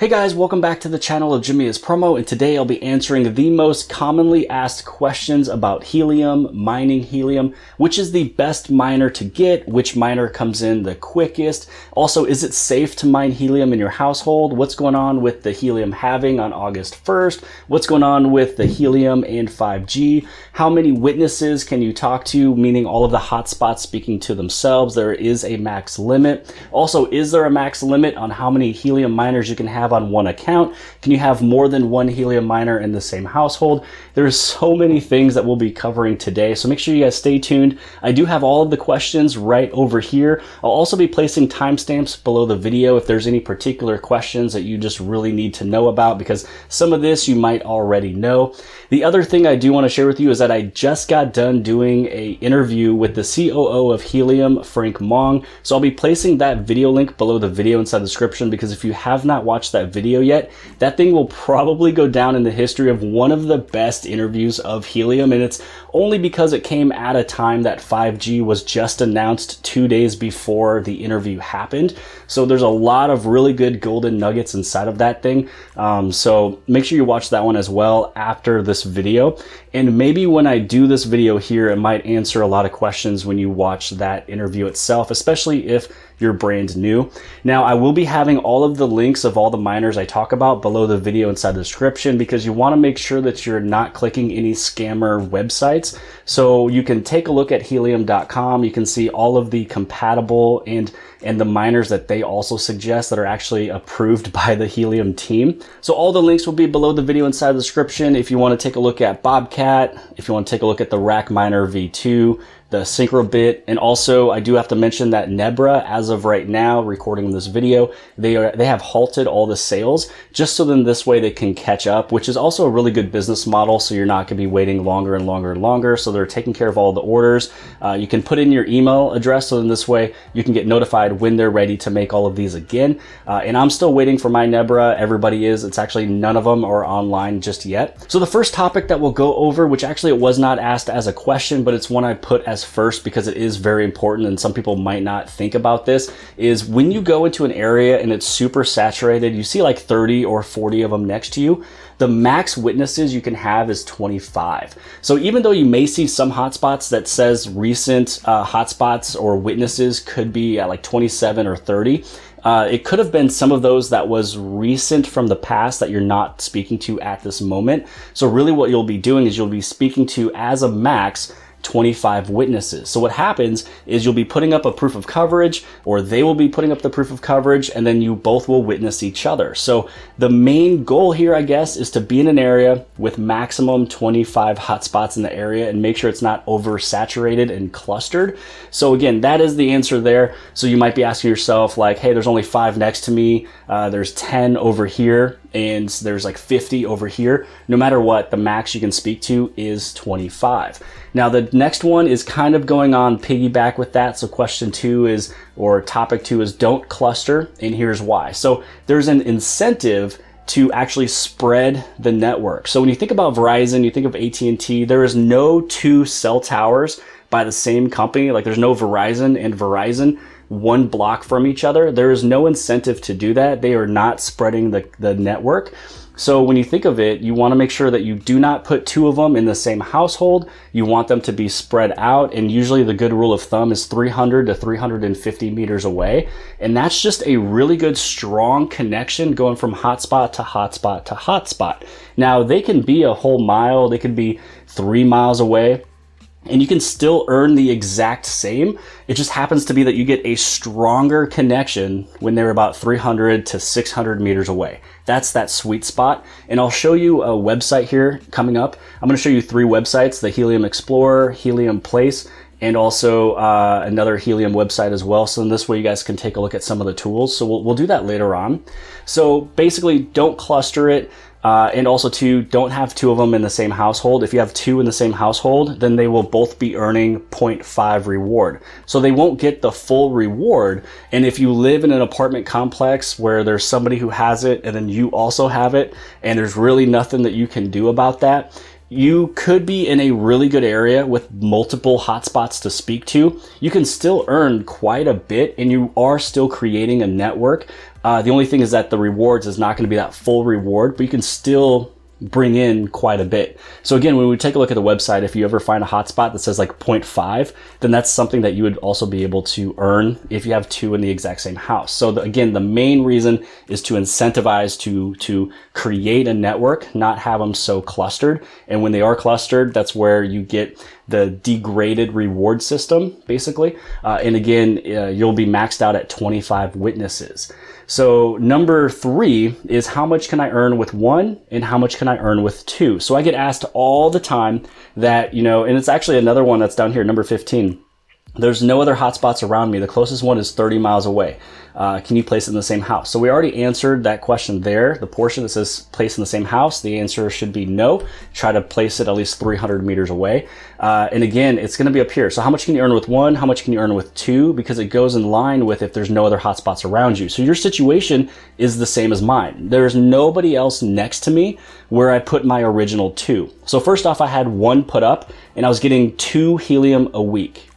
Hey guys, welcome back to the channel of Jimmy is Promo, and today I'll be answering the most commonly asked questions about helium, mining helium, which is the best miner to get, which miner comes in the quickest. Also, is it safe to mine helium in your household? What's going on with the helium halving on August 1st? What's going on with the helium and 5G? How many witnesses can you talk to, meaning all of the hotspots speaking to themselves? There is a max limit. Also, is there a max limit on how many helium miners you can have on one account? Can you have more than one helium miner in the same household? There's so many things that we'll be covering today, so make sure you guys stay tuned. I do have all of the questions right over here. I'll also be placing timestamps below the video if there's any particular questions that you just really need to know about, because some of this you might already know. The other thing I do want to share with you is that I just got done doing an interview with the COO of Helium, Frank Mong. So I'll be placing that video link below the video inside the description, because if you have not watched that video yet, that thing will probably go down in the history of one of the best interviews of helium. And it's only because it came at a time that 5G was just announced 2 days before the interview happened. So there's a lot of really good golden nuggets inside of that thing. So make sure you watch that one as well after this video. And maybe when I do this video here, it might answer a lot of questions when you watch that interview itself, especially if you're brand new. Now, I will be having all of the links of all the miners I talk about below the video inside the description, because you want to make sure that you're not clicking any scammer websites. So you can take a look at helium.com. You can see all of the compatible and the miners that they also suggest that are actually approved by the Helium team. So all the links will be below the video inside the description. If you want to take a look at Bobcat, if you want to take a look at the Rack Miner V2, the Syncrobit, and also I do have to mention that Nebra, as of right now, recording this video, they have halted all the sales, just so then this way they can catch up, which is also a really good business model. So you're not going to be waiting longer and longer and longer. So they're taking care of all the orders. You can put in your email address, so then this way you can get notified when they're ready to make all of these again. And I'm still waiting for my Nebra. Everybody is. It's actually none of them are online just yet. So the first topic that we'll go over, which actually it was not asked as a question, but it's one I put as first because it is very important and some people might not think about this, is when you go into an area and it's super saturated, you see like 30 or 40 of them next to you, the max witnesses you can have is 25. So even though you may see some hotspots that says recent hotspots or witnesses could be at like 27 or 30, it could have been some of those that was recent from the past that you're not speaking to at this moment. So really what you'll be doing is you'll be speaking to, as a max, 25 witnesses. So what happens is you'll be putting up a proof of coverage, or they will be putting up the proof of coverage, and then you both will witness each other. So the main goal here, I guess, is to be in an area with maximum 25 hotspots in the area and make sure it's not oversaturated and clustered. So again, that is the answer there. So you might be asking yourself like, hey, there's only 5 next to me. There's 10 over here, and there's like 50 over here. No matter what, the max you can speak to is 25. Now, the next one is kind of going on piggyback with that. So question 2 is, or topic 2 is, don't cluster, and here's why. So there's an incentive to actually spread the network. So when you think about Verizon, you think of AT&T, there is no 2 cell towers by the same company. Like there's no Verizon and Verizon one block from each other. There is no incentive to do that. They are not spreading the network. So when you think of it, you want to make sure that you do not put 2 of them in the same household. You want them to be spread out. And usually the good rule of thumb is 300 to 350 meters away. And that's just a really good, strong connection going from hotspot to hotspot to hotspot. Now, they can be a whole mile. They could be 3 miles away, and you can still earn the exact same. It just happens to be that you get a stronger connection when they're about 300 to 600 meters away. That's that sweet spot. And I'll show you a website here coming up. I'm going to show you 3 websites: the Helium Explorer, Helium Place, and also another Helium website as well. So in this way you guys can take a look at some of the tools. So we'll do that later on. So basically, don't cluster it. And also, 2, don't have 2 of them in the same household. If you have 2 in the same household, then they will both be earning 0.5 reward. So they won't get the full reward. And if you live in an apartment complex where there's somebody who has it and then you also have it, and there's really nothing that you can do about that, you could be in a really good area with multiple hotspots to speak to. You can still earn quite a bit and you are still creating a network. The only thing is that the rewards is not going to be that full reward, but you can still bring in quite a bit. So again, when we take a look at the website, if you ever find a hotspot that says like 0.5, then that's something that you would also be able to earn if you have two in the exact same house. So again, the main reason is to incentivize to create a network, not have them so clustered. And when they are clustered, that's where you get the degraded reward system, basically. And again, you'll be maxed out at 25 witnesses. So number 3 is how much can I earn with 1 and how much can I earn with 2? So I get asked all the time that, and it's actually another one that's down here, number 15. There's no other hotspots around me. The closest one is 30 miles away. Can you place it in the same house? So we already answered that question there. The portion that says place in the same house, the answer should be no. Try to place it at least 300 meters away. And again, it's going to be up here. So how much can you earn with 1? How much can you earn with 2? Because it goes in line with if there's no other hotspots around you. So your situation is the same as mine. There's nobody else next to me where I put my original 2. So first off, I had 1 put up and I was getting 2 helium a week.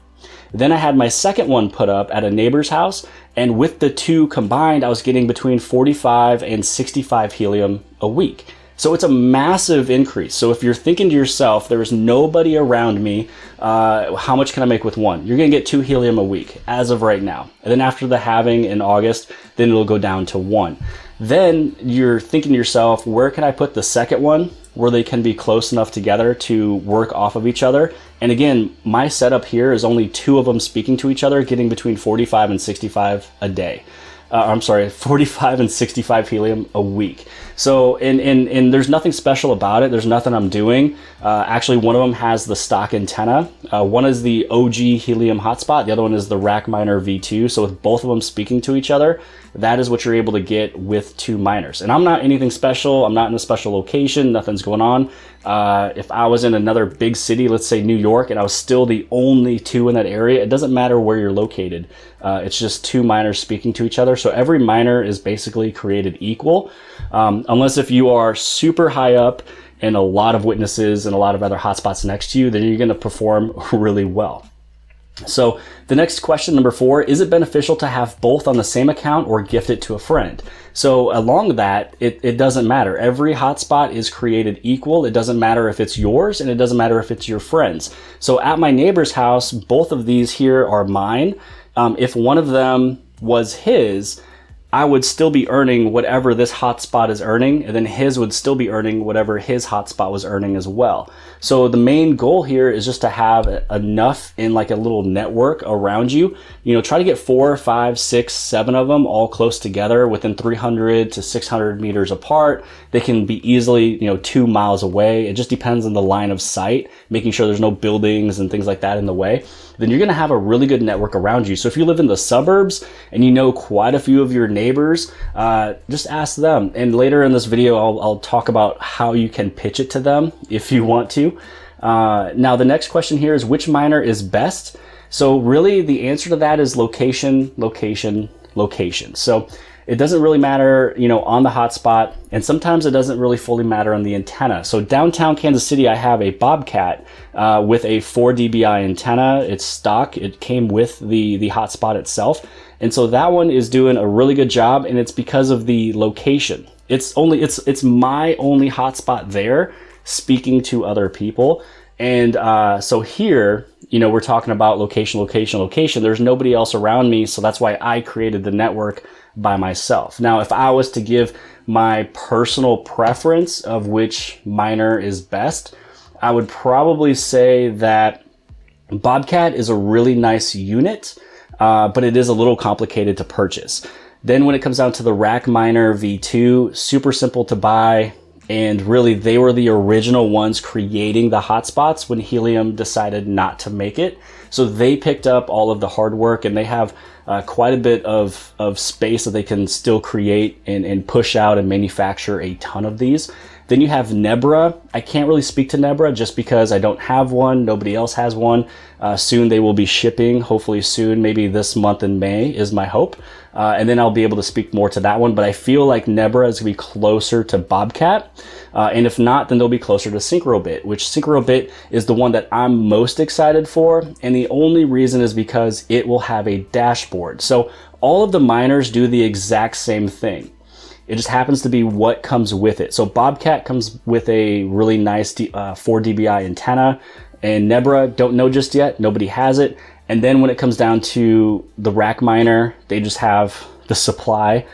Then I had my second one put up at a neighbor's house, and with the 2 combined, I was getting between 45 and 65 helium a week. So it's a massive increase. So if you're thinking to yourself, there's nobody around me, how much can I make with 1? You're gonna get 2 helium a week as of right now. And then after the halving in August, then it'll go down to 1. Then you're thinking to yourself, where can I put the second one where they can be close enough together to work off of each other? And again, my setup here is only 2 of them speaking to each other, getting between 45 and 65 a day. 45 and 65 helium a week. So, and there's nothing special about it. There's nothing I'm doing. Actually, one of them has the stock antenna. One is the OG helium hotspot. The other one is the Rack Miner V2. So with both of them speaking to each other, that is what you're able to get with 2 miners. And I'm not anything special. I'm not in a special location. Nothing's going on. If I was in another big city, let's say New York, and I was still the only 2 in that area, it doesn't matter where you're located. It's just 2 miners speaking to each other. So every miner is basically created equal, unless if you are super high up and a lot of witnesses and a lot of other hotspots next to you, then you're going to perform really well. So the next question, number 4, is it beneficial to have both on the same account or gift it to a friend? So along that, it doesn't matter. Every hotspot is created equal. It doesn't matter if it's yours and it doesn't matter if it's your friend's. So at my neighbor's house, both of these here are mine. If one of them was his, I would still be earning whatever this hotspot is earning, and then his would still be earning whatever his hotspot was earning as well. So the main goal here is just to have enough in like a little network around you. Try to get 4, 5, 6, 7 of them all close together within 300 to 600 meters apart. They can be easily, 2 miles away. It just depends on the line of sight, making sure there's no buildings and things like that in the way. Then you're going to have a really good network around you. So if you live in the suburbs and you know quite a few of your neighbors, just ask them. And later in this video, I'll talk about how you can pitch it to them if you want to. Now, the next question here is which miner is best? So really the answer to that is location, location, location. So it doesn't really matter, on the hotspot, and sometimes it doesn't really fully matter on the antenna. So downtown Kansas City, I have a Bobcat with a 4 dBi antenna. It's stock. It came with the hotspot itself. And so that one is doing a really good job, and it's because of the location. It's my only hotspot there speaking to other people. And so here, we're talking about location, location, location. There's nobody else around me, so that's why I created the network by myself. Now, if I was to give my personal preference of which miner is best, I would probably say that Bobcat is a really nice unit, but it is a little complicated to purchase. Then when it comes down to the Rack Miner V2, super simple to buy. And really, they were the original ones creating the hotspots when Helium decided not to make it. So they picked up all of the hard work, and they have quite a bit of space that they can still create and push out and manufacture a ton of these. Then you have Nebra. I can't really speak to Nebra just because I don't have one. Nobody else has one. Soon they will be shipping, hopefully soon, maybe this month in May is my hope. And then I'll be able to speak more to that one. But I feel like Nebra is going to be closer to Bobcat. And if not, then they'll be closer to Syncrobit, which Syncrobit is the one that I'm most excited for. And the only reason is because it will have a dashboard. So all of the miners do the exact same thing. It just happens to be what comes with it. So Bobcat comes with a really nice 4 dBi antenna, and Nebra, don't know just yet. Nobody has it. And then when it comes down to the rack miner, they just have the supply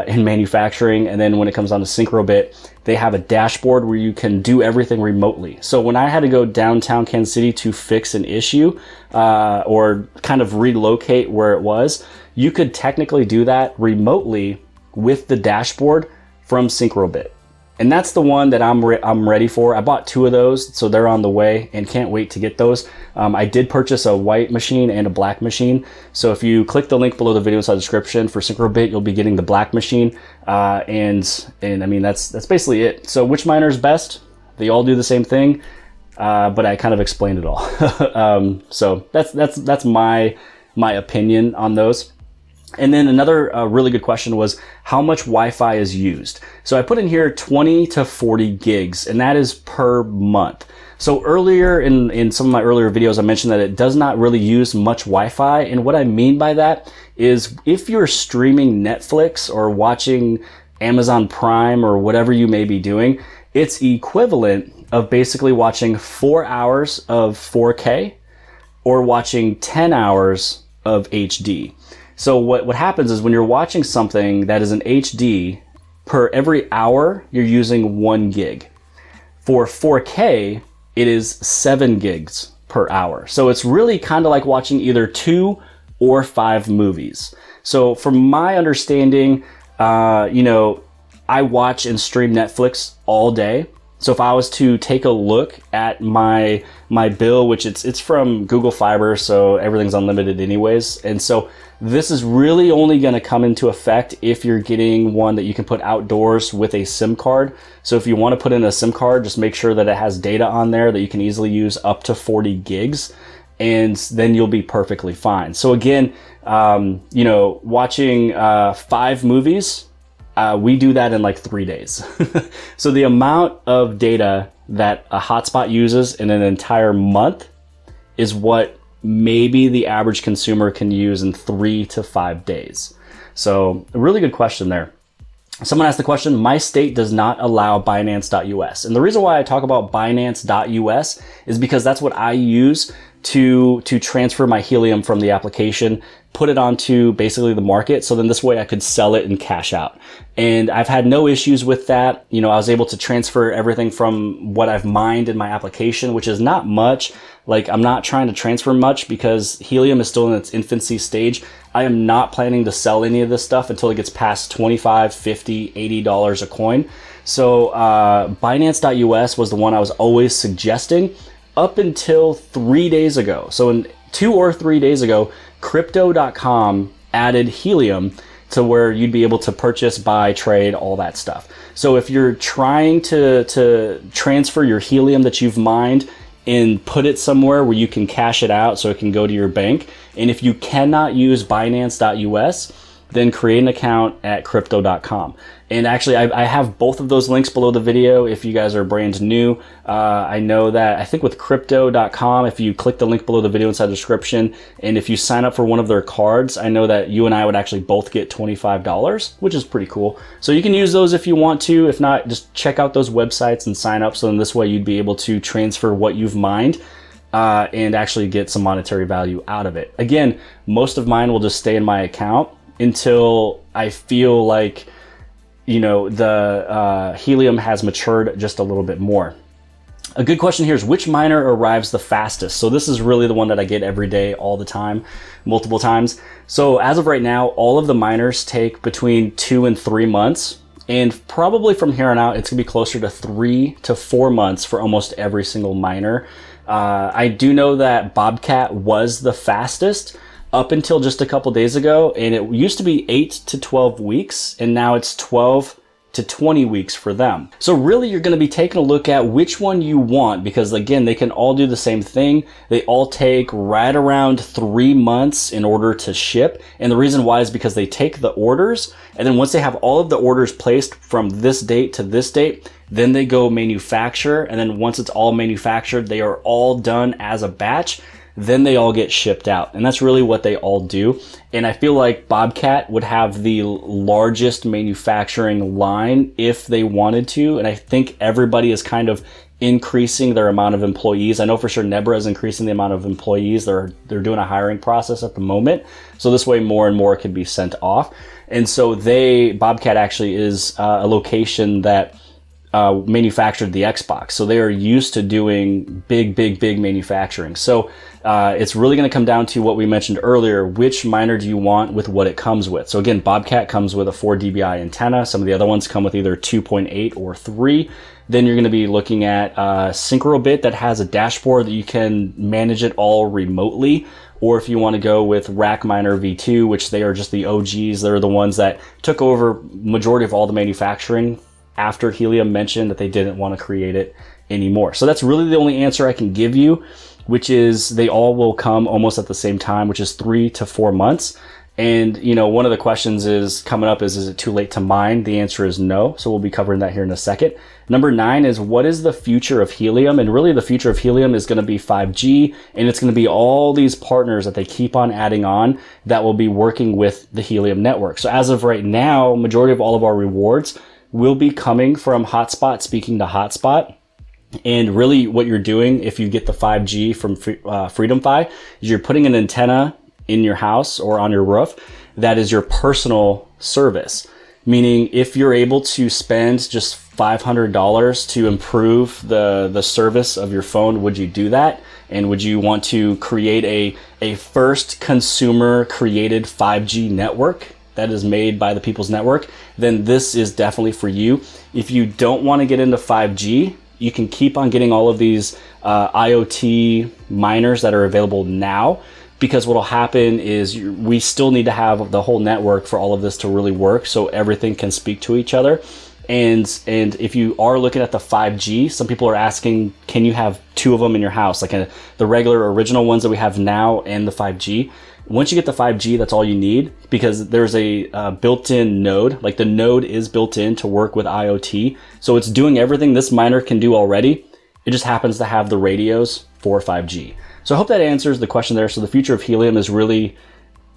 in manufacturing. And then when it comes down to Syncrobit, they have a dashboard where you can do everything remotely. So when I had to go downtown Kansas City to fix an issue or kind of relocate where it was, you could technically do that remotely with the dashboard from Syncrobit. And that's the one that I'm ready for. I bought 2 of those, so they're on the way and can't wait to get those. I did purchase a white machine and a black machine. So if you click the link below the video inside the description for Syncrobit, you'll be getting the black machine. And I mean, that's basically it. So which miner is best? They all do the same thing, but I kind of explained it all. So that's my opinion on those. And then another really good question was how much Wi-Fi is used. So I put in here 20 to 40 gigs, and that is per month. So earlier in some of my earlier videos, I mentioned that it does not really use much Wi-Fi. And what I mean by that is if you're streaming Netflix or watching Amazon Prime or whatever you may be doing, it's equivalent of basically watching 4 hours of 4K or watching 10 hours of HD. So what happens is when you're watching something that is an HD, per every hour, you're using 1 gig. For 4K, it is 7 gigs per hour. So it's really kind of like watching either 2 or 5 movies. So from my understanding, I watch and stream Netflix all day. So if I was to take a look at my bill, which it's from Google Fiber, so everything's unlimited anyways. And so this is really only going to come into effect if you're getting one that you can put outdoors with a SIM card. So if you want to put in a SIM card, just make sure that it has data on there that you can easily use up to 40 gigs. And then you'll be perfectly fine. So again, watching 5 movies, we do that in like 3 days. So the amount of data that a hotspot uses in an entire month is what maybe the average consumer can use in 3 to 5 days. So a really good question there. Someone asked the question, my state does not allow Binance.us. And the reason why I talk about Binance.us is because that's what I use to transfer my helium from the application, put it onto basically the market. So then this way I could sell it and cash out. And I've had no issues with that. I was able to transfer everything from what I've mined in my application, which is not much. Like I'm not trying to transfer much because helium is still in its infancy stage. I am not planning to sell any of this stuff until it gets past $25, $50, $80 a coin. So Binance.us was the one I was always suggesting up until 3 days ago. So in 2 or 3 days ago, Crypto.com added Helium to where you'd be able to purchase, buy, trade, all that stuff. So if you're trying to transfer your helium that you've mined and put it somewhere where you can cash it out so it can go to your bank, and if you cannot use Binance.us, then create an account at Crypto.com. And actually, I have both of those links below the video if you guys are brand new. I know that, I think with Crypto.com, if you click the link below the video inside the description, and if you sign up for one of their cards, I know that you and I would actually both get $25, which is pretty cool. So you can use those if you want to. If not, just check out those websites and sign up. So in this way, you'd be able to transfer what you've mined and actually get some monetary value out of it. Again, most of mine will just stay in my account until I feel like the helium has matured just a little bit more. A good question here is which miner arrives the fastest? So this is really the one that I get every day, all the time, multiple times. So as of right now, all of the miners take between 2 and 3 months. And probably from here on out, it's gonna be closer to 3 to 4 months for almost every single miner. I do know that Bobcat was the fastest up until just a couple days ago, and it used to be 8 to 12 weeks, and now it's 12 to 20 weeks for them. So really you're going to be taking a look at which one you want, because again, they can all do the same thing. They all take right around 3 months in order to ship. And the reason why is because they take the orders, and then once they have all of the orders placed from this date to this date, then they go manufacture. And then once it's all manufactured, they are all done as a batch. Then they all get shipped out. And that's really what they all do. And I feel like Bobcat would have the largest manufacturing line if they wanted to. And I think everybody is kind of increasing their amount of employees. I know for sure Nebra is increasing the amount of employees. They're doing a hiring process at the moment. So this way more and more can be sent off. And so Bobcat actually is a location that manufactured the Xbox. So they are used to doing big manufacturing. So it's really going to come down to what we mentioned earlier. Which miner do you want with what it comes with? So again, Bobcat comes with a 4 dBi antenna. Some of the other ones come with either 2.8 or 3. Then you're going to be looking at Syncrobit that has a dashboard that you can manage it all remotely. Or if you want to go with RackMiner V2, which they are just the OGs. They're the ones that took over majority of all the manufacturing after Helium mentioned that they didn't want to create it anymore. So that's really the only answer I can give you, which is they all will come almost at the same time, which is 3 to 4 months. And, you know, one of the questions is coming up is it too late to mine? The answer is no. So we'll be covering that here in a second. Number 9 is what is the future of Helium? And really the future of Helium is going to be 5G, and it's going to be all these partners that they keep on adding on that will be working with the Helium network. So as of right now, majority of all of our rewards will be coming from Hotspot speaking to Hotspot. And really what you're doing if you get the 5G from Freedom Fi is you're putting an antenna in your house or on your roof that is your personal service. Meaning if you're able to spend just $500 to improve the service of your phone, would you do that? And would you want to create a first consumer created 5G network that is made by the People's Network? Then this is definitely for you. If you don't want to get into 5G, you can keep on getting all of these IoT miners that are available now, because what will happen is we still need to have the whole network for all of this to really work so everything can speak to each other. And if you are looking at the 5G, some people are asking, can you have 2 of them in your house? Like the regular original ones that we have now and the 5G. Once you get the 5G, that's all you need, because there's a built-in node. Like the node is built in to work with IoT. So it's doing everything this miner can do already. It just happens to have the radios for 5G. So I hope that answers the question there. So the future of Helium is really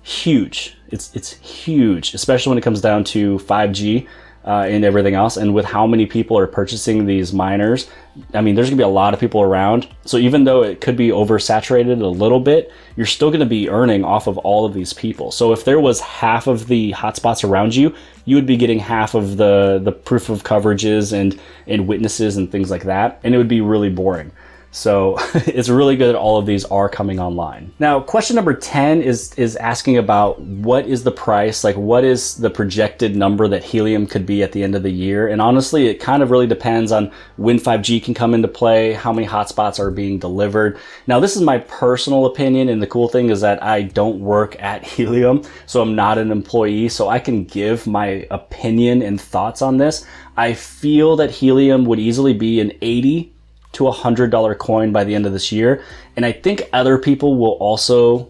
huge. It's huge, especially when it comes down to 5G and everything else. And with how many people are purchasing these miners, I mean, there's gonna be a lot of people around. So even though it could be oversaturated a little bit, you're still gonna be earning off of all of these people. So if there was half of the hotspots around you, you would be getting half of the proof of coverages and witnesses and things like that. And it would be really boring. So it's really good that all of these are coming online. Now, question number 10 is asking about what is the price, like what is the projected number that Helium could be at the end of the year? And honestly, it kind of really depends on when 5G can come into play, how many hotspots are being delivered. Now, this is my personal opinion, and the cool thing is that I don't work at Helium, so I'm not an employee, so I can give my opinion and thoughts on this. I feel that Helium would easily be an $80 to $100 coin by the end of this year. And I think other people will also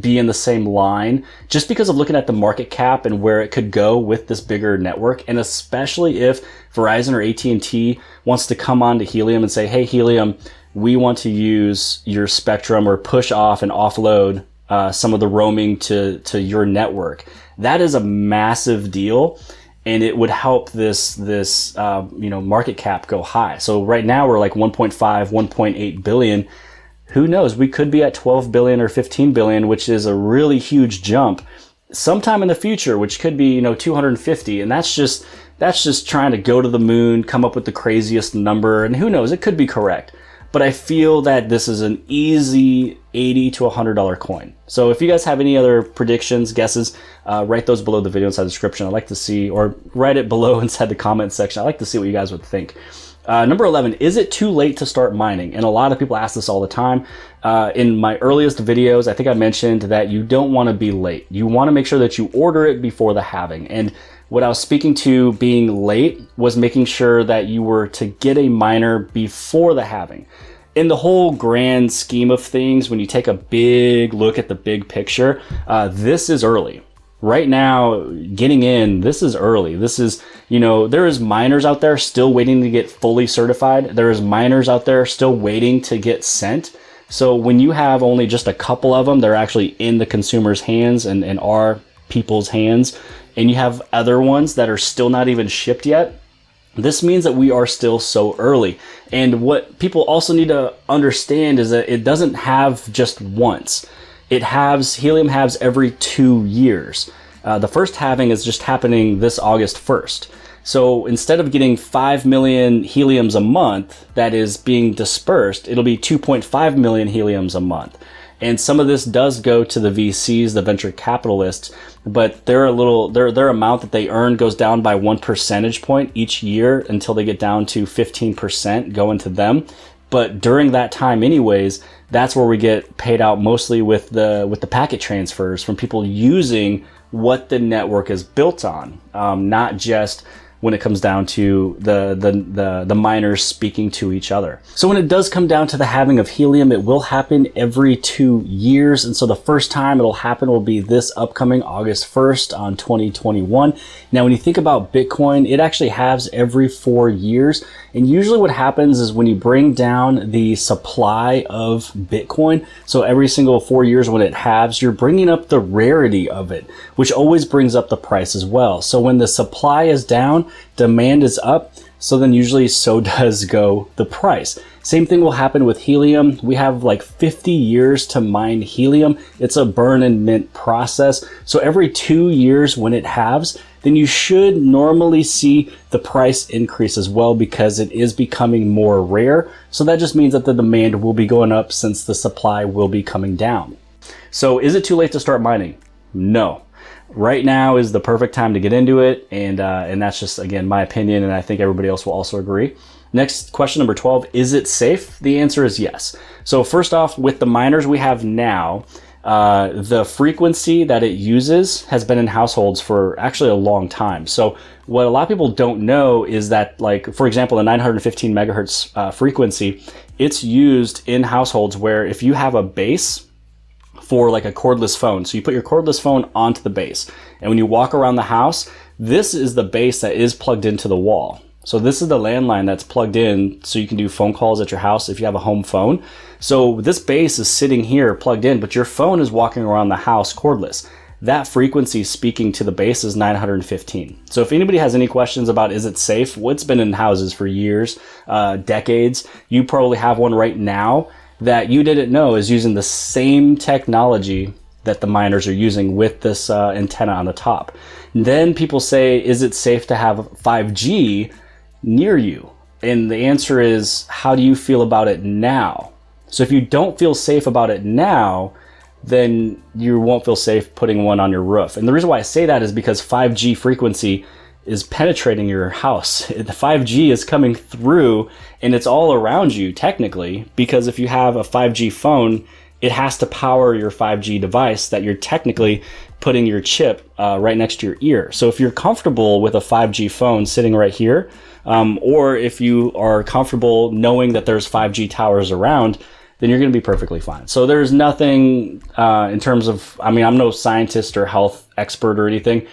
be in the same line just because of looking at the market cap and where it could go with this bigger network. And especially if Verizon or AT&T wants to come on to Helium and say, hey, Helium, we want to use your spectrum or push off and offload some of the roaming to your network. That is a massive deal. And it would help this market cap go high. So right now we're like 1.5, 1.8 billion. Who knows? We could be at 12 billion or 15 billion, which is a really huge jump sometime in the future, which could be 250. And that's just trying to go to the moon, come up with the craziest number. And who knows? It could be correct. But I feel that this is an easy $80 to $100 coin. So if you guys have any other predictions, guesses, write those below the video inside the description. I'd like to see, or write it below inside the comment section. I'd like to see what you guys would think. Number 11, is it too late to start mining? And a lot of people ask this all the time. In my earliest videos, I think I mentioned that you don't want to be late. You want to make sure that you order it before the halving. And What I was speaking to being late was making sure that you were to get a miner before the halving. In the whole grand scheme of things, when you take a big look at the big picture, this is early. Right now, getting in, this is early. This is, there is miners out there still waiting to get fully certified. There is miners out there still waiting to get sent. So when you have only just a couple of them, they're actually in the consumer's hands and our people's hands, and you have other ones that are still not even shipped yet, this means that we are still so early. And what people also need to understand is that it doesn't have just once. Helium halves every 2 years. The first halving is just happening this August 1st. So instead of getting 5 million heliums a month that is being dispersed, it'll be 2.5 million heliums a month. And some of this does go to the VCs, the venture capitalists, but their amount that they earn goes down by 1 percentage point each year until they get down to 15% going to them. But during that time anyways, that's where we get paid out mostly with the packet transfers from people using what the network is built on, not just when it comes down to the miners speaking to each other. So when it does come down to the halving of helium, it will happen every 2 years. And so the first time it'll happen will be this upcoming August 1st on 2021. Now, when you think about Bitcoin, it actually halves every 4 years. And usually what happens is when you bring down the supply of Bitcoin, so every single 4 years when it halves, you're bringing up the rarity of it, which always brings up the price as well. So when the supply is down, demand is up, so then usually so does go the price. Same thing will happen with helium. We have like 50 years to mine helium. It's a burn and mint process. So every 2 years when it halves, then you should normally see the price increase as well because it is becoming more rare. So that just means that the demand will be going up since the supply will be coming down. So is it too late to start mining? No. Right now is the perfect time to get into it, and that's just, again, my opinion, and I think everybody else will also agree. Next, question number 12, is it safe? The answer is yes. So first off, with the miners we have now, the frequency that it uses has been in households for actually a long time. So what a lot of people don't know is that, like, for example, the 915 megahertz frequency, it's used in households where if you have a base for like a cordless phone. So you put your cordless phone onto the base, and when you walk around the house, this is the base that is plugged into the wall. So this is the landline that's plugged in so you can do phone calls at your house if you have a home phone. So this base is sitting here plugged in, but your phone is walking around the house cordless. That frequency speaking to the base is 915. So if anybody has any questions about is it safe, well, it's been in houses for years, decades. You probably have one right now that you didn't know is using the same technology that the miners are using with this antenna on the top. And then people say, is it safe to have 5G near you? And the answer is, how do you feel about it now? So if you don't feel safe about it now, then you won't feel safe putting one on your roof. And the reason why I say that is because 5G frequency is penetrating your house. The 5G is coming through and it's all around you technically, because if you have a 5G phone, it has to power your 5G device that you're technically putting your chip right next to your ear. So if you're comfortable with a 5G phone sitting right here, or if you are comfortable knowing that there's 5G towers around, then you're going to be perfectly fine. So there's nothing in terms of, I'm no scientist or health expert or anything,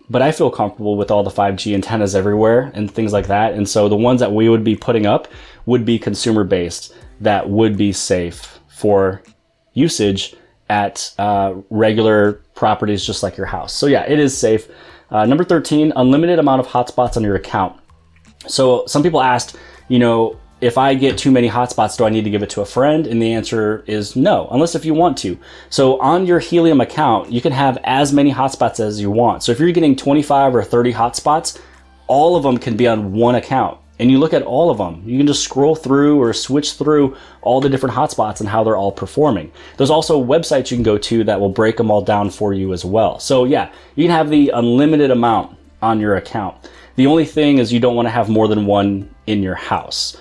but I feel comfortable with all the 5G antennas everywhere and things like that. And so the ones that we would be putting up would be consumer based, that would be safe for usage at regular properties just like your house. So yeah, it is safe. Number 13, unlimited amount of hotspots on your account. So some people asked, if I get too many hotspots, do I need to give it to a friend? And the answer is no, unless if you want to. So on your Helium account, you can have as many hotspots as you want. So if you're getting 25 or 30 hotspots, all of them can be on one account. And you look at all of them. You can just scroll through or switch through all the different hotspots and how they're all performing. There's also websites you can go to that will break them all down for you as well. So yeah, you can have the unlimited amount on your account. The only thing is you don't want to have more than one in your house.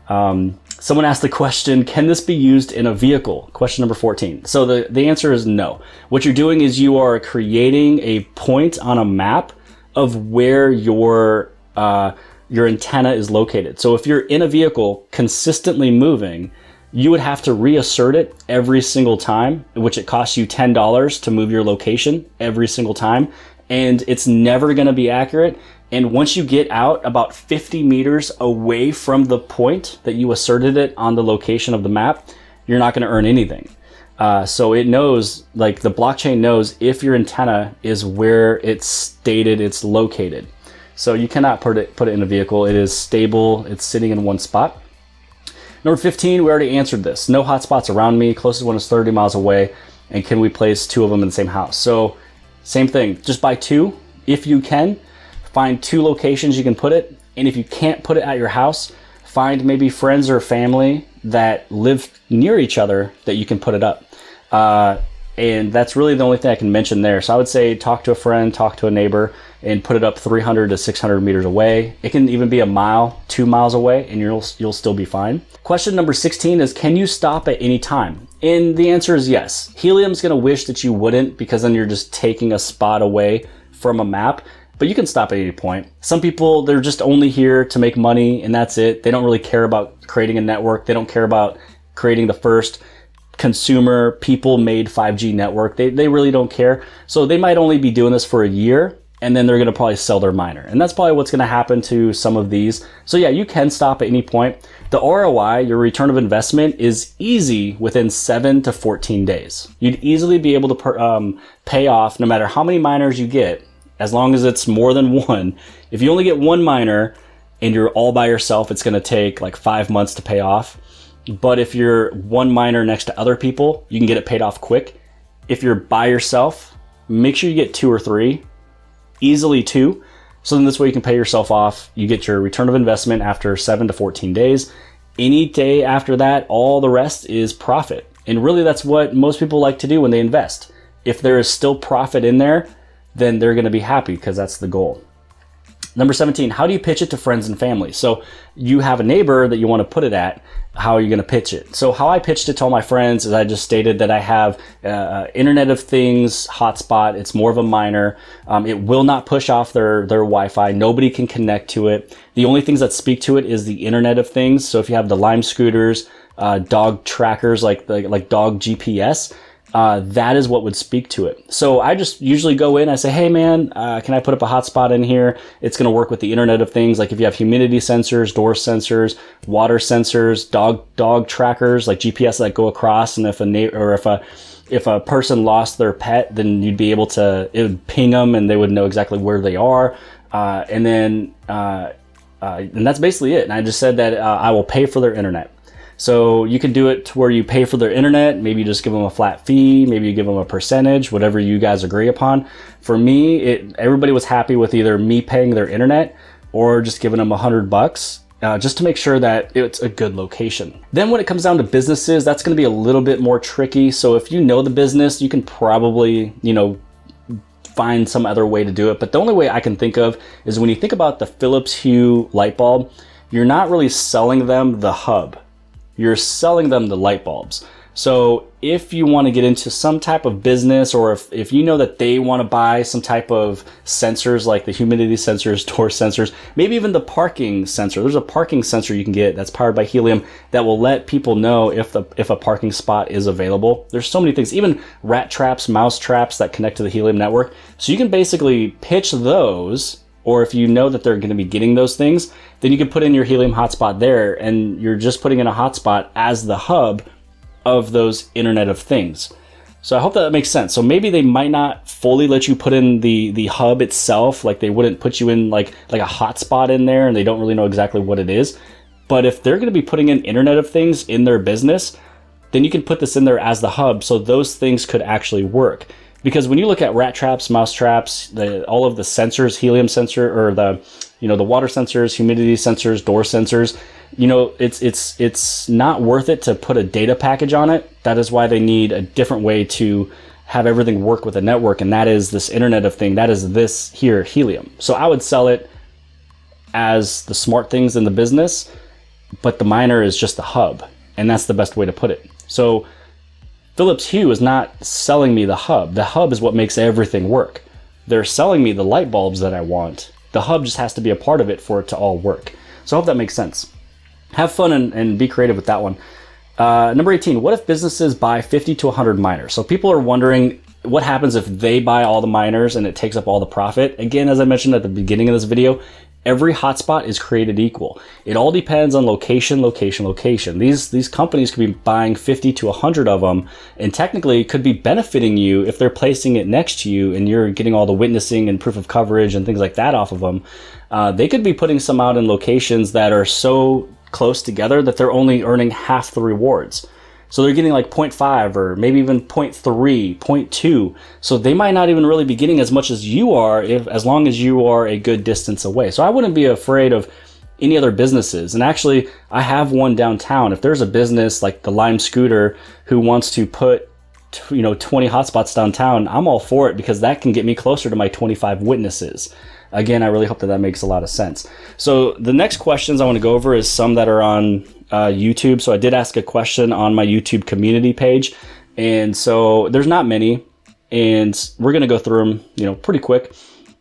Someone asked the question, can this be used in a vehicle? Question number 14. So the answer is no. What you're doing is you are creating a point on a map of where your antenna is located. So if you're in a vehicle consistently moving, you would have to reassert it every single time, which it costs you $10 to move your location every single time. And it's never going to be accurate. And once you get out about 50 meters away from the point that you asserted it on the location of the map, you're not going to earn anything. So it knows, like the blockchain knows if your antenna is where it's stated it's located. So you cannot put it in a vehicle. It is stable. It's sitting in one spot. Number 15, we already answered this. No hotspots around me. Closest one is 30 miles away. And can we place 2 of them in the same house? So same thing. Just buy 2 if you can. Find 2 locations you can put it. And if you can't put it at your house, find maybe friends or family that live near each other that you can put it up. And that's really the only thing I can mention there. So I would say talk to a friend, talk to a neighbor, and put it up 300 to 600 meters away. It can even be a mile, 2 miles away, and you'll still be fine. Question number 16 is, can you stop at any time? And the answer is yes. Helium's gonna wish that you wouldn't, because then you're just taking a spot away from a map, but you can stop at any point. Some people, they're just only here to make money and that's it. They don't really care about creating a network. They don't care about creating the first consumer people-made 5G network. They really don't care. So they might only be doing this for a year, and then they're going to probably sell their miner. And that's probably what's going to happen to some of these. So yeah, you can stop at any point. The ROI, your return of investment, is easy within 7 to 14 days. You'd easily be able to pay off no matter how many miners you get, as long as it's more than 1. If you only get 1 miner and you're all by yourself, it's going to take like 5 months to pay off. But if you're 1 miner next to other people, you can get it paid off quick. If you're by yourself, make sure you get 2 or 3, easily 2. So then this way you can pay yourself off. You get your return of investment after 7 to 14 days. Any day after that, all the rest is profit. And really that's what most people like to do when they invest. If there is still profit in there, then they're going to be happy, because that's the goal. Number 17, how do you pitch it to friends and family? So you have a neighbor that you want to put it at. How are you going to pitch it? So how I pitched it to all my friends is I just stated that I have Internet of Things hotspot. It's more of a miner. It will not push off their Wi-Fi. Nobody can connect to it. The only things that speak to it is the Internet of Things. So if you have the Lime scooters, dog trackers like dog GPS, that is what would speak to it. So I just usually go in, I say, hey man, can I put up a hotspot in here? It's going to work with the Internet of Things. Like if you have humidity sensors, door sensors, water sensors, dog trackers, like GPS that go across. And if a person lost their pet, then you'd be able to, it would ping them and they would know exactly where they are. And that's basically it. And I just said that I will pay for their internet. So you can do it to where you pay for their internet. Maybe you just give them a flat fee. Maybe you give them a percentage, whatever you guys agree upon. For me, everybody was happy with either me paying their internet or just giving them $100, just to make sure that it's a good location. Then when it comes down to businesses, that's going to be a little bit more tricky. So if you know the business, you can probably, find some other way to do it. But the only way I can think of is when you think about the Philips Hue light bulb, you're not really selling them the hub. You're selling them the light bulbs. So if you want to get into some type of business, or if you know that they want to buy some type of sensors like the humidity sensors, door sensors, maybe even the parking sensor. There's a parking sensor you can get that's powered by helium that will let people know if a parking spot is available. There's so many things, even rat traps, mouse traps that connect to the Helium network. So you can basically pitch those. Or if you know that they're going to be getting those things, then you can put in your Helium hotspot there, and you're just putting in a hotspot as the hub of those Internet of Things. So I hope that makes sense. So maybe they might not fully let you put in the hub itself, like they wouldn't put you in like a hotspot in there, and they don't really know exactly what it is. But if they're going to be putting in Internet of Things in their business, then you can put this in there as the hub, so those things could actually work. Because when you look at rat traps, mouse traps, all of the sensors, helium sensor, or the water sensors, humidity sensors, door sensors, it's not worth it to put a data package on it. That is why they need a different way to have everything work with a network, and that is this Internet of Thing. That is this here, Helium. So I would sell it as the smart things in the business, but the miner is just the hub, and that's the best way to put it. So Philips Hue is not selling me the hub. The hub is what makes everything work. they're selling me the light bulbs that I want. The hub just has to be a part of it for it to all work. So I hope that makes sense. Have fun and be creative with that one. Number 18, what if businesses buy 50 to 100 miners? So people are wondering what happens if they buy all the miners and it takes up all the profit. Again, as I mentioned at the beginning of this video, every hotspot is created equal. It all depends on location, location, location. These companies could be buying 50 to 100 of them, and technically could be benefiting you if they're placing it next to you and you're getting all the witnessing and proof of coverage and things like that off of them. They could be putting some out in locations that are so close together that they're only earning half the rewards. So they're getting like 0.5 or maybe even 0.3, 0.2. So they might not even really be getting as much as you are as long as you are a good distance away. So I wouldn't be afraid of any other businesses. And actually, I have one downtown. If there's a business like the Lime Scooter who wants to put 20 hotspots downtown, I'm all for it, because that can get me closer to my 25 witnesses. Again, I really hope that makes a lot of sense. So the next questions I want to go over is some that are on YouTube. So I did ask a question on my YouTube community page, and so there's not many, and we're going to go through them, pretty quick.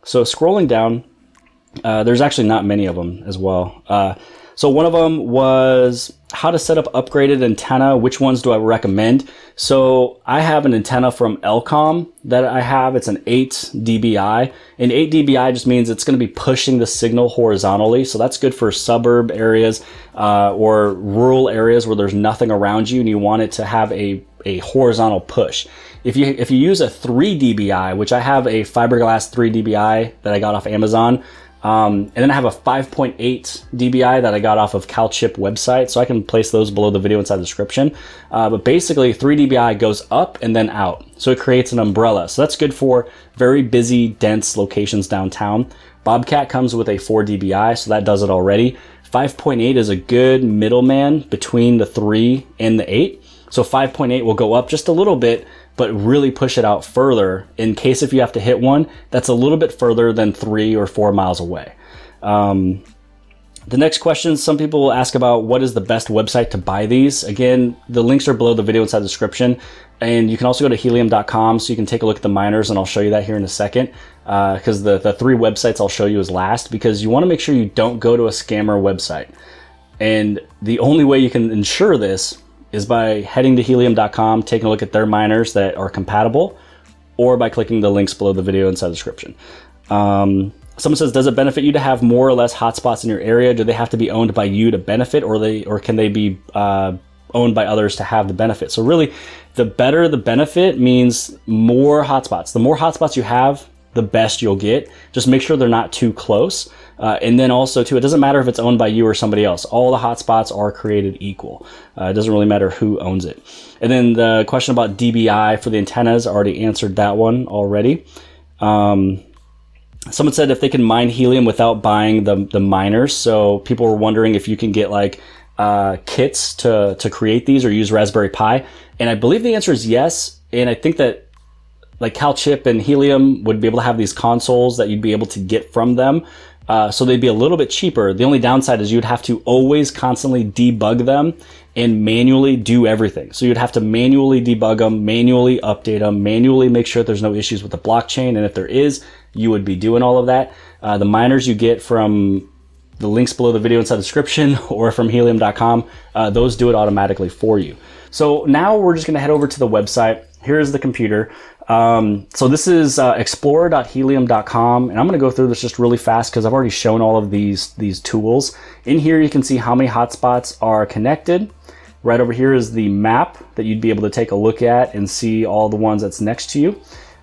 So scrolling down, there's actually not many of them as well. So one of them was how to set up upgraded antenna. Which ones do I recommend? So I have an antenna from Elcom that I have. It's an 8 dBi. And 8 dBi just means it's going to be pushing the signal horizontally. So that's good for suburb areas or rural areas where there's nothing around you and you want it to have a horizontal push. If you use a 3 dBi, which I have a fiberglass 3 dBi that I got off Amazon, and then I have a 5.8 dBi that I got off of CalChip website, so I can place those below the video inside the description. But basically 3 dBi goes up and then out, so it creates an umbrella. So that's good for very busy, dense locations downtown. Bobcat comes with a 4 dBi, so that does it already. 5.8 is a good middleman between the 3 and the 8. So 5.8 will go up just a little bit, but really push it out further in case if you have to hit one that's a little bit further than 3 or 4 miles away. The next question, some people will ask about what is the best website to buy these. Again, the links are below the video inside the description, and you can also go to helium.com so you can take a look at the miners, and I'll show you that here in a second, because the 3 websites I'll show you is last, because you want to make sure you don't go to a scammer website. And the only way you can ensure this is by heading to helium.com, taking a look at their miners that are compatible, or by clicking the links below the video inside the description. Someone says, does it benefit you to have more or less hotspots in your area? Do they have to be owned by you to benefit, or can they be owned by others to have the benefit? So really, the better the benefit means more hotspots. The more hotspots you have, the best you'll get. Just make sure they're not too close. And then also too, it doesn't matter if it's owned by you or somebody else. All the hotspots are created equal. It doesn't really matter who owns it. And then the question about dBi for the antennas, I already answered that one already. Someone said if they can mine helium without buying the miners. So people were wondering if you can get like kits to create these or use Raspberry Pi. And I believe the answer is yes. And I think that like CalChip and Helium would be able to have these consoles that you'd be able to get from them. So they'd be a little bit cheaper. The only downside is you'd have to always constantly debug them and manually do everything. So you'd have to manually debug them, manually update them, manually make sure there's no issues with the blockchain. And if there is, you would be doing all of that. The miners you get from the links below the video inside the description or from helium.com, those do it automatically for you. So now we're just gonna head over to the website. Here's the computer. So this is explorer.helium.com, and I'm going to go through this just really fast because I've already shown all of these tools. In here you can see how many hotspots are connected. Right over here is the map that you'd be able to take a look at and see all the ones that's next to you.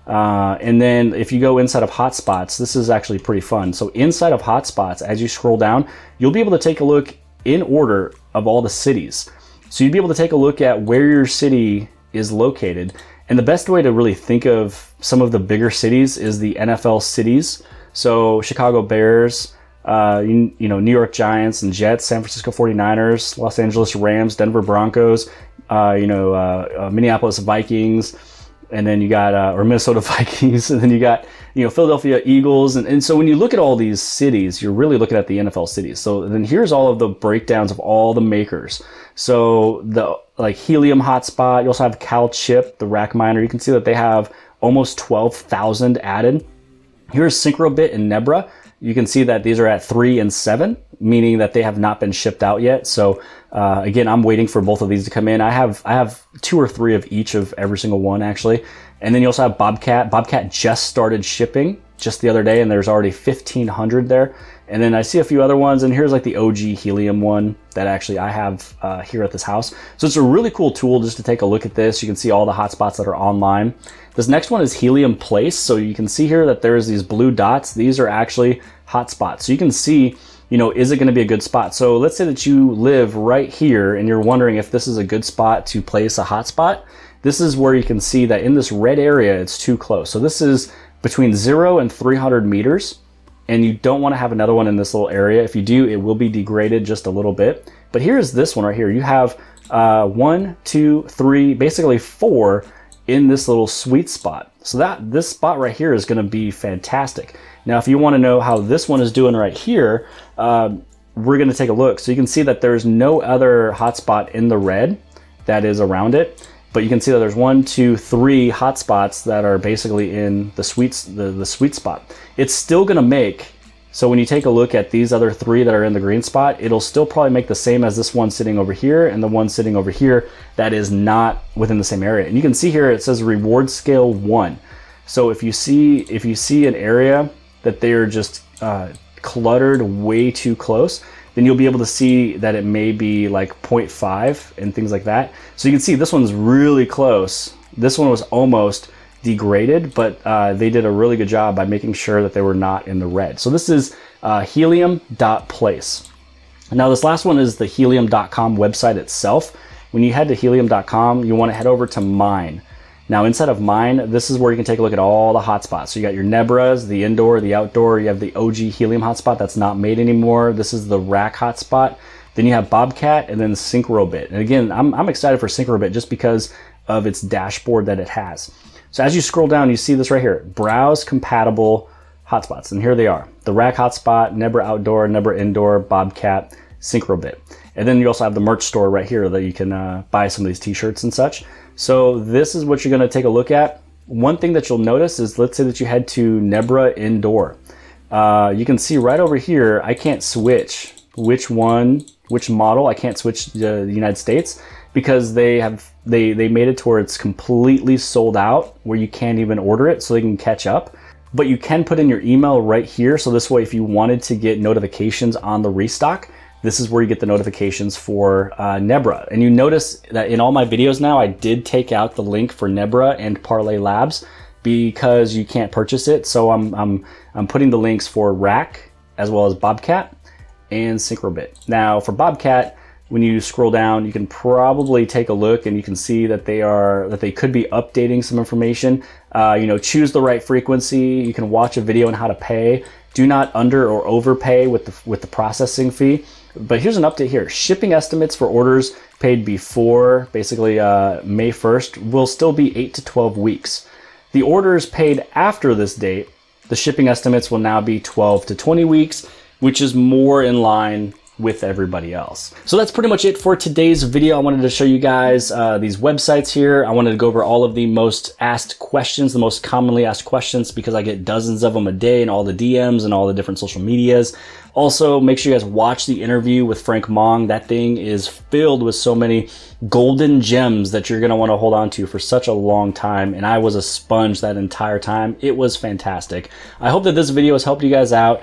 And then if you go inside of hotspots, this is actually pretty fun. So inside of hotspots, as you scroll down, you'll be able to take a look in order of all the cities. So you'd be able to take a look at where your city is located. And the best way to really think of some of the bigger cities is the NFL cities. So Chicago Bears, New York Giants and Jets, San Francisco 49ers, Los Angeles Rams, Denver Broncos, Minneapolis Vikings, and then you got, or Minnesota Vikings, and then you got, Philadelphia Eagles. And so when you look at all these cities, you're really looking at the NFL cities. So then here's all of the breakdowns of all the makers. So the Helium hotspot, you also have CalChip, the rack miner. You can see that they have almost 12,000 added. Here's Synchrobit and Nebra. You can see that these are at 3 and 7, meaning that they have not been shipped out yet. So again, I'm waiting for both of these to come in. I have 2 or 3 of each of every single one actually. And then you also have Bobcat. Bobcat just started shipping just the other day, and there's already 1,500 there. And then I see a few other ones, and here's like the OG Helium one that actually I have here at this house. So it's a really cool tool just to take a look at this. You can see all the hotspots that are online. This next one is Helium Place. So you can see here that there's these blue dots. These are actually hotspots. So you can see, you know, is it going to be a good spot? So let's say that you live right here and you're wondering if this is a good spot to place a hotspot. This is where you can see that in this red area, it's too close. So this is between 0 and 300 meters. And you don't want to have another one in this little area. If you do, it will be degraded just a little bit. But here's this one right here. You have 1, 2, 3, basically 4 in this little sweet spot. So this spot right here is going to be fantastic. Now, if you want to know how this one is doing right here, we're going to take a look. So you can see that there's no other hotspot in the red that is around it. But you can see that there's 1, 2, 3 hotspots that are basically in the sweet spot. It's still going to make, so when you take a look at these other 3 that are in the green spot, it'll still probably make the same as this one sitting over here and the one sitting over here that is not within the same area. And you can see here it says reward scale 1. So if you see an area that they're just cluttered way too close, then you'll be able to see that it may be like 0.5 and things like that. So you can see this one's really close. This one was almost degraded, but they did a really good job by making sure that they were not in the red. So this is helium.place. Now this last one is the helium.com website itself. When you head to helium.com, you want to head over to Mine. Now inside of Mine, this is where you can take a look at all the hotspots. So you got your Nebras, the indoor, the outdoor, you have the OG Helium hotspot that's not made anymore. This is the rack hotspot. Then you have Bobcat and then Synchrobit. And again, I'm excited for Synchrobit just because of its dashboard that it has. So as you scroll down, you see this right here, browse compatible hotspots. And here they are, the rack hotspot, Nebra outdoor, Nebra indoor, Bobcat, Synchrobit. And then you also have the merch store right here that you can buy some of these t-shirts and such. So this is what you're going to take a look at. One thing that you'll notice is, let's say that you head to Nebra indoor. You can see right over here, I can't switch which model. I can't switch the United States because they made it to where it's completely sold out, where you can't even order it, so they can catch up. But you can put in your email right here. So this way, if you wanted to get notifications on the restock, this is where you get the notifications for Nebra. And you notice that in all my videos now, I did take out the link for Nebra and Parlay Labs because you can't purchase it. So I'm putting the links for Rack as well as Bobcat and Synchrobit. Now for Bobcat, when you scroll down, you can probably take a look and you can see that they could be updating some information. Choose the right frequency. You can watch a video on how to pay. Do not under or overpay with the processing fee. But here's an update here. Shipping estimates for orders paid before basically May 1st will still be 8 to 12 weeks. The orders paid after this date, the shipping estimates will now be 12 to 20 weeks, which is more in line with everybody else. So that's pretty much it for today's video. I wanted to show you guys these websites here. I wanted to go over all of the most asked questions, the most commonly asked questions, because I get dozens of them a day in all the DMs and all the different social medias. Also, make sure you guys watch the interview with Frank Mong. That thing is filled with so many golden gems that you're going to want to hold on to for such a long time. And I was a sponge that entire time. It was fantastic. I hope that this video has helped you guys out,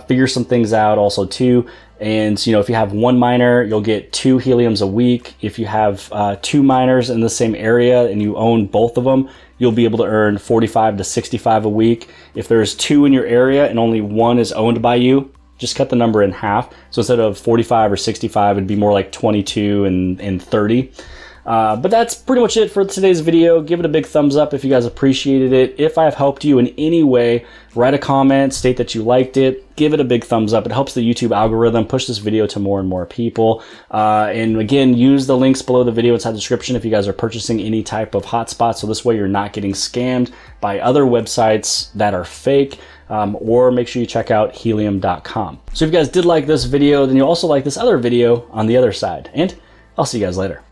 figure some things out also too. And if you have one miner, you'll get 2 heliums a week. If you have 2 miners in the same area and you own both of them, you'll be able to earn 45 to 65 a week. If there's 2 in your area and only 1 is owned by you, just cut the number in half. So instead of 45 or 65, it'd be more like 22 and 30. But that's pretty much it for today's video. Give it a big thumbs up if you guys appreciated it. If I've helped you in any way, write a comment, state that you liked it, give it a big thumbs up. It helps the YouTube algorithm push this video to more and more people. And again, use the links below the video inside the description if you guys are purchasing any type of hotspot. So this way you're not getting scammed by other websites that are fake. Or make sure you check out helium.com. So if you guys did like this video, then you'll also like this other video on the other side. And I'll see you guys later.